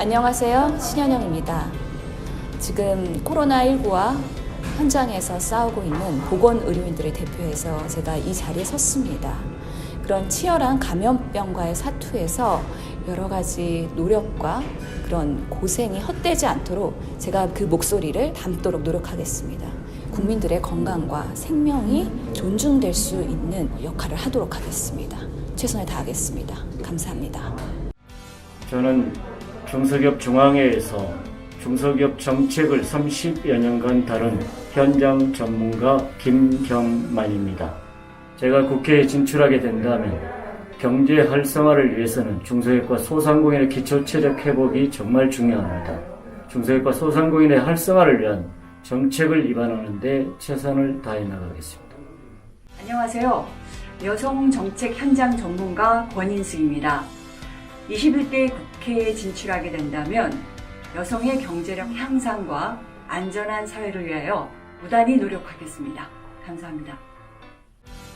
안녕하세요. 신현영입니다. 지금 코로나19와 현장에서 싸우고 있는 보건의료인들을 대표해서 제가 이 자리에 섰습니다. 그런 치열한 감염병과의 사투에서 여러 가지 노력과 그런 고생이 헛되지 않도록 제가 그 목소리를 담도록 노력하겠습니다. 국민들의 건강과 생명이 존중될 수 있는 역할을 하도록 하겠습니다. 최선을 다하겠습니다. 감사합니다. 저는 중소기업 중앙회에서 중소기업 정책을 30여 년간 다룬 현장 전문가 김경만입니다. 제가 국회에 진출하게 된다면 경제 활성화를 위해서는 중소기업과 소상공인의 기초체력 회복이 정말 중요합니다. 중소기업과 소상공인의 활성화를 위한 정책을 입안하는 데 최선을 다해 나가겠습니다. 안녕하세요. 여성 정책 현장 전문가 권인숙입니다. 21대 국회에 진출하게 된다면 여성의 경제력 향상과 안전한 사회를 위하여 무단히 노력하겠습니다. 감사합니다.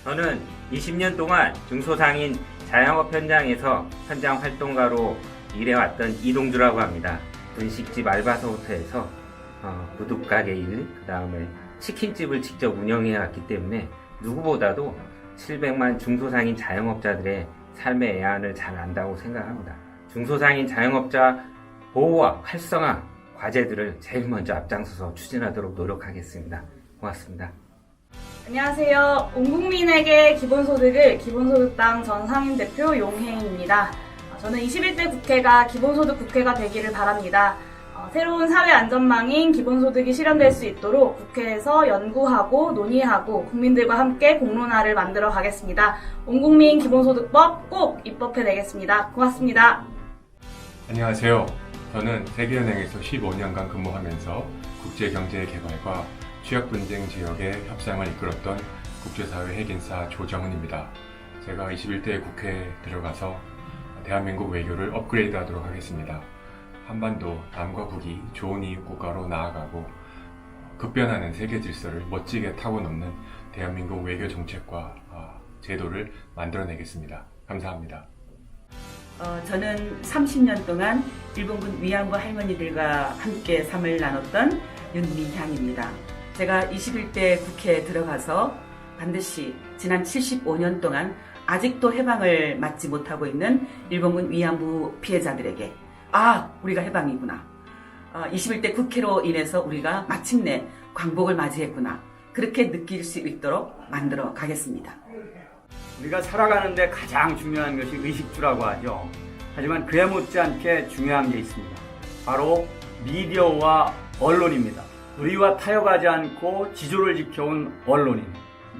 저는 20년 동안 중소상인 자영업 현장에서 현장 활동가로 일해왔던 이동주라고 합니다. 분식집 알바서부터 해서 구두가게 일, 그 다음에 치킨집을 직접 운영해왔기 때문에 누구보다도 700만 중소상인 자영업자들의 삶의 애환을 잘 안다고 생각합니다. 중소상인 자영업자 보호와 활성화 과제들을 제일 먼저 앞장서서 추진하도록 노력하겠습니다. 고맙습니다. 안녕하세요. 온 국민에게 기본소득을 기본소득당 전 상임대표 용혜인입니다. 저는 21대 국회가 기본소득 국회가 되기를 바랍니다. 새로운 사회 안전망인 기본소득이 실현될 수 있도록 국회에서 연구하고 논의하고 국민들과 함께 공론화를 만들어 가겠습니다. 온 국민 기본소득법 꼭 입법해내겠습니다. 고맙습니다. 안녕하세요. 저는 세계은행에서 15년간 근무하면서 국제경제 개발과 취약분쟁 지역의 협상을 이끌었던 국제사회 핵인사 조정은입니다. 제가 21대 국회에 들어가서 대한민국 외교를 업그레이드하도록 하겠습니다. 한반도 남과 북이 좋은 이웃 국가로 나아가고 급변하는 세계 질서를 멋지게 타고 넘는 대한민국 외교 정책과 제도를 만들어내겠습니다. 감사합니다. 저는 30년 동안 일본군 위안부 할머니들과 함께 삶을 나눴던 윤미향입니다. 제가 21대 국회에 들어가서 반드시 지난 75년 동안 아직도 해방을 맞지 못하고 있는 일본군 위안부 피해자들에게 우리가 해방이구나. 21대 국회로 인해서 우리가 마침내 광복을 맞이했구나. 그렇게 느낄 수 있도록 만들어 가겠습니다. 우리가 살아가는데 가장 중요한 것이 의식주라고 하죠. 하지만 그에 못지않게 중요한 게 있습니다. 바로 미디어와 언론입니다. 우리와 타협하지 않고 지조를 지켜온 언론인.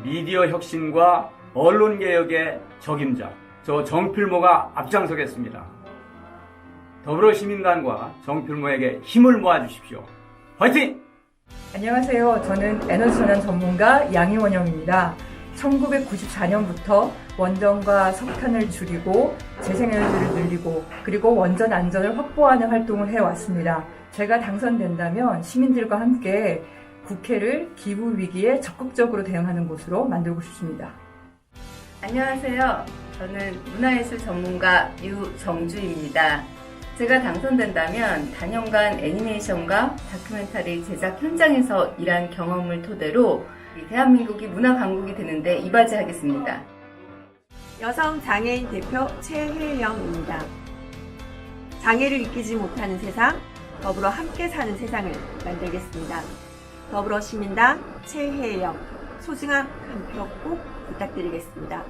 미디어 혁신과 언론개혁의 적임자. 저 정필모가 앞장서겠습니다. 더불어시민당과 정필모에게 힘을 모아주십시오. 화이팅! 안녕하세요. 저는 에너지전환 전문가 양희원영입니다. 1994년부터 원전과 석탄을 줄이고 재생에너지를 늘리고 그리고 원전 안전을 확보하는 활동을 해왔습니다. 제가 당선된다면 시민들과 함께 국회를 기후위기에 적극적으로 대응하는 곳으로 만들고 싶습니다. 안녕하세요. 저는 문화예술 전문가 유정주입니다. 제가 당선된다면 단연간 애니메이션과 다큐멘터리 제작 현장에서 일한 경험을 토대로 대한민국이 문화 강국이 되는데 이바지하겠습니다. 여성 장애인 대표 최혜영입니다. 장애를 느끼지 못하는 세상, 더불어 함께 사는 세상을 만들겠습니다. 더불어시민당 최혜영, 소중한 한 표 꼭 부탁드리겠습니다.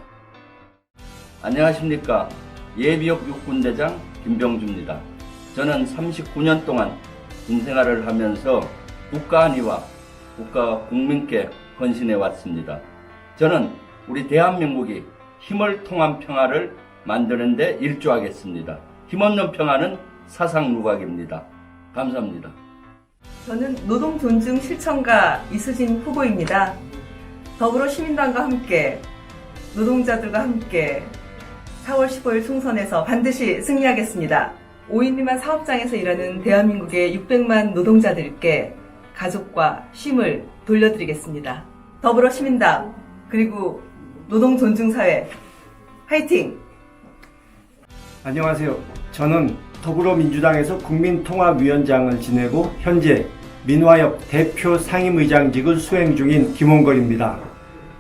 안녕하십니까. 예비역 육군대장 김병주입니다. 저는 39년 동안 군생활을 하면서 국가 안위와 국가 국민께 헌신해 왔습니다. 저는 우리 대한민국이 힘을 통한 평화를 만드는 데 일조하겠습니다. 힘없는 평화는 사상누각입니다. 감사합니다. 저는 노동 존중 실천가 이수진 후보입니다. 더불어시민당과 함께 노동자들과 함께 4월 15일 총선에서 반드시 승리하겠습니다. 5인 미만 사업장에서 일하는 대한민국의 600만 노동자들께 가족과 쉼을 돌려드리겠습니다. 더불어시민당 그리고 노동존중사회 화이팅! 안녕하세요. 저는 더불어민주당에서 국민통합위원장을 지내고 현재 민화협 대표 상임의장직을 수행 중인 김홍걸입니다.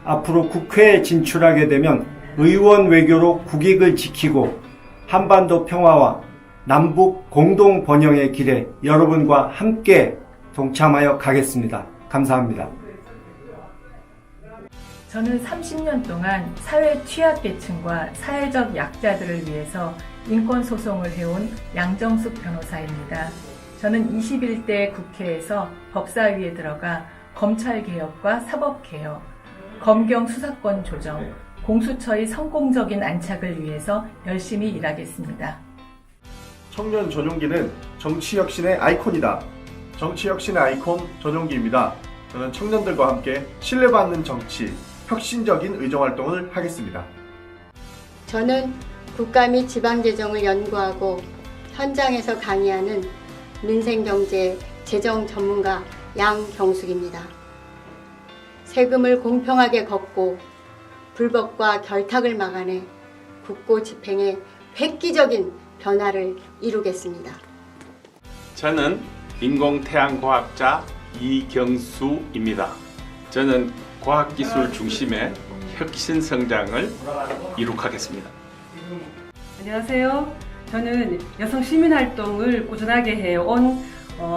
앞으로 국회에 진출하게 되면 의원 외교로 국익을 지키고 한반도 평화와 남북 공동 번영의 길에 여러분과 함께 동참하여 가겠습니다. 감사합니다. 저는 30년 동안 사회 취약계층과 사회적 약자들을 위해서 인권소송을 해온 양정숙 변호사입니다. 저는 21대 국회에서 법사위에 들어가 검찰개혁과 사법개혁, 검경 수사권 조정, 공수처의 성공적인 안착을 위해서 열심히 일하겠습니다. 청년 전용기는 정치혁신의 아이콘이다. 정치혁신의 아이콘 전용기입니다. 저는 청년들과 함께 신뢰받는 정치, 혁신적인 의정활동을 하겠습니다. 저는 국가 및 지방재정을 연구하고 현장에서 강의하는 민생경제 재정 전문가 양경숙입니다. 세금을 공평하게 걷고 불법과 결탁을 막아내 국고 집행에 획기적인 변화를 이루겠습니다. 저는 인공태양과학자 이경수입니다. 저는 과학기술 중심의 혁신 성장을 이룩하겠습니다. 안녕하세요. 저는 여성 시민활동을 꾸준하게 해온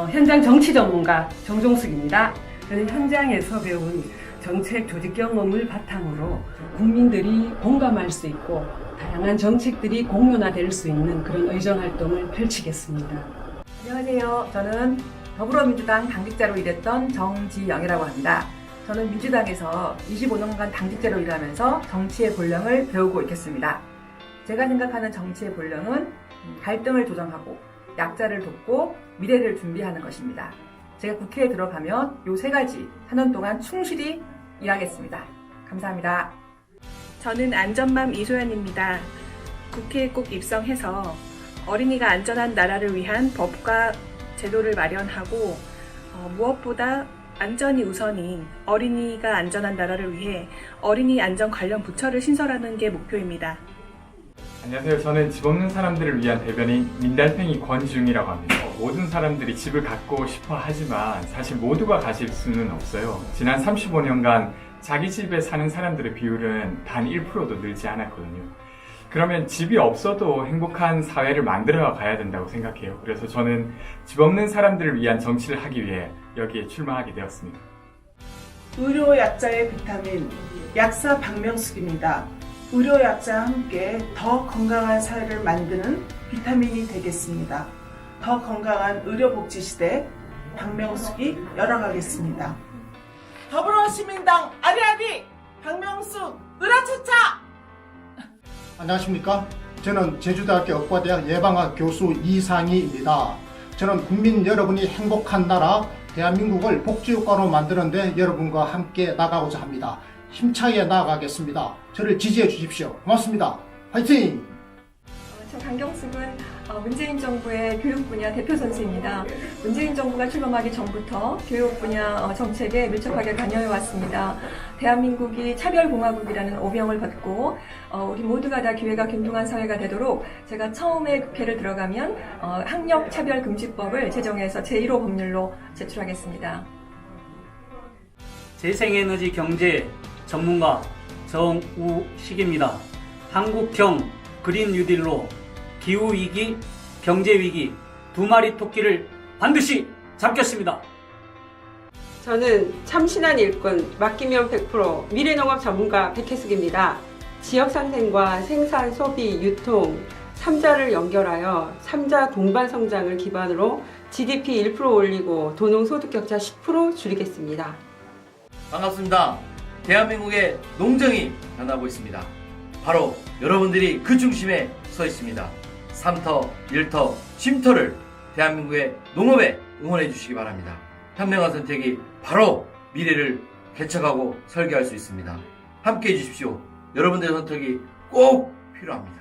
현장 정치 전문가 정종숙입니다. 저는 현장에서 배운 정책 조직 경험을 바탕으로 국민들이 공감할 수 있고 다양한 정책들이 공론화될 수 있는 그런 의정활동을 펼치겠습니다. 안녕하세요. 저는 더불어민주당 당직자로 일했던 정지영이라고 합니다. 저는 민주당에서 25년간 당직자로 일하면서 정치의 본령을 배우고 있겠습니다. 제가 생각하는 정치의 본령은 갈등을 조정하고 약자를 돕고 미래를 준비하는 것입니다. 제가 국회에 들어가면 요 세 가지 4년 동안 충실히 일하겠습니다. 감사합니다. 저는 안전맘 이소연입니다. 국회에 꼭 입성해서 어린이가 안전한 나라를 위한 법과 제도를 마련하고 무엇보다 안전이 우선인 어린이가 안전한 나라를 위해 어린이 안전 관련 부처를 신설하는 게 목표입니다. 안녕하세요. 저는 집 없는 사람들을 위한 대변인 민달팽이 권지중이라고 합니다. 모든 사람들이 집을 갖고 싶어 하지만 사실 모두가 가질 수는 없어요. 지난 35년간 자기 집에 사는 사람들의 비율은 단 1%도 늘지 않았거든요. 그러면 집이 없어도 행복한 사회를 만들어 가야 된다고 생각해요. 그래서 저는 집 없는 사람들을 위한 정치를 하기 위해 여기에 출마하게 되었습니다. 의료 약자의 비타민, 약사 박명숙입니다. 의료 약자와 함께 더 건강한 사회를 만드는 비타민이 되겠습니다. 더 건강한 의료복지 시대 박명숙이 열어가겠습니다. 더불어시민당 아리아리 박명숙 으라차차. 안녕하십니까? 저는 제주대학교 의과대학 예방학 교수 이상희입니다. 저는 국민 여러분이 행복한 나라 대한민국을 복지국가로 만드는 데 여러분과 함께 나가고자 합니다. 힘차게 나아가겠습니다. 저를 지지해 주십시오. 고맙습니다. 화이팅! 저 강경숙은 문재인 정부의 교육 분야 대표 선수입니다. 문재인 정부가 출범하기 전부터 교육 분야 정책에 밀접하게 관여해 왔습니다. 대한민국이 차별공화국이라는 오명을 받고 우리 모두가 다 기회가 균등한 사회가 되도록 제가 처음에 국회를 들어가면 학력차별금지법을 제정해서 제1호 법률로 제출하겠습니다. 재생에너지 경제 전문가 정우식입니다. 한국형 그린 뉴딜로 기후위기, 경제위기 두 마리 토끼를 반드시 잡겠습니다. 저는 참신한 일꾼, 맡기면 100% 미래농업 전문가 백혜숙입니다. 지역산생과 생산, 소비, 유통 3자를 연결하여 3자 동반 성장을 기반으로 GDP 1% 올리고 도농소득격차 10% 줄이겠습니다. 반갑습니다. 대한민국의 농정이 변하고 있습니다. 바로 여러분들이 그 중심에 서 있습니다. 3터, 1터, 쉼터를 대한민국의 농업에 응원해 주시기 바랍니다. 현명한 선택이 바로 미래를 개척하고 설계할 수 있습니다. 함께 해주십시오. 여러분들의 선택이 꼭 필요합니다.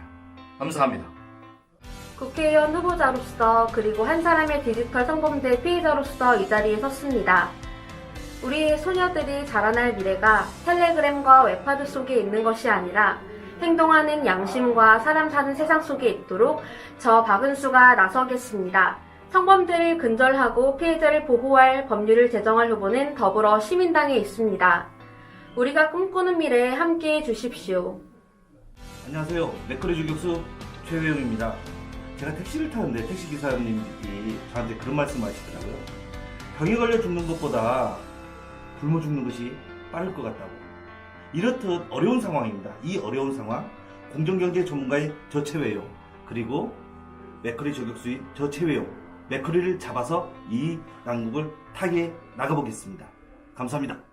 감사합니다. 국회의원 후보자로서 그리고 한 사람의 디지털 성범죄 피해자로서 이 자리에 섰습니다. 우리 소녀들이 자라날 미래가 텔레그램과 웹하드 속에 있는 것이 아니라 행동하는 양심과 사람 사는 세상 속에 있도록 저 박은수가 나서겠습니다. 성범죄를 근절하고 피해자를 보호할 법률을 제정할 후보는 더불어 시민당에 있습니다. 우리가 꿈꾸는 미래에 함께해 주십시오. 안녕하세요. 맥거리 주격수 최회영입니다. 제가 택시를 타는데 택시기사님들이 저한테 그런 말씀 하시더라고요. 병에 걸려 죽는 것보다 굶어 죽는 것이 빠를 것 같다고. 이렇듯 어려운 상황입니다. 이 어려운 상황, 공정경제 전문가의 저 최회영, 그리고 맥거리 저격수인 저 최회영, 맥거리를 잡아서 이 난국을 타게 나가보겠습니다. 감사합니다.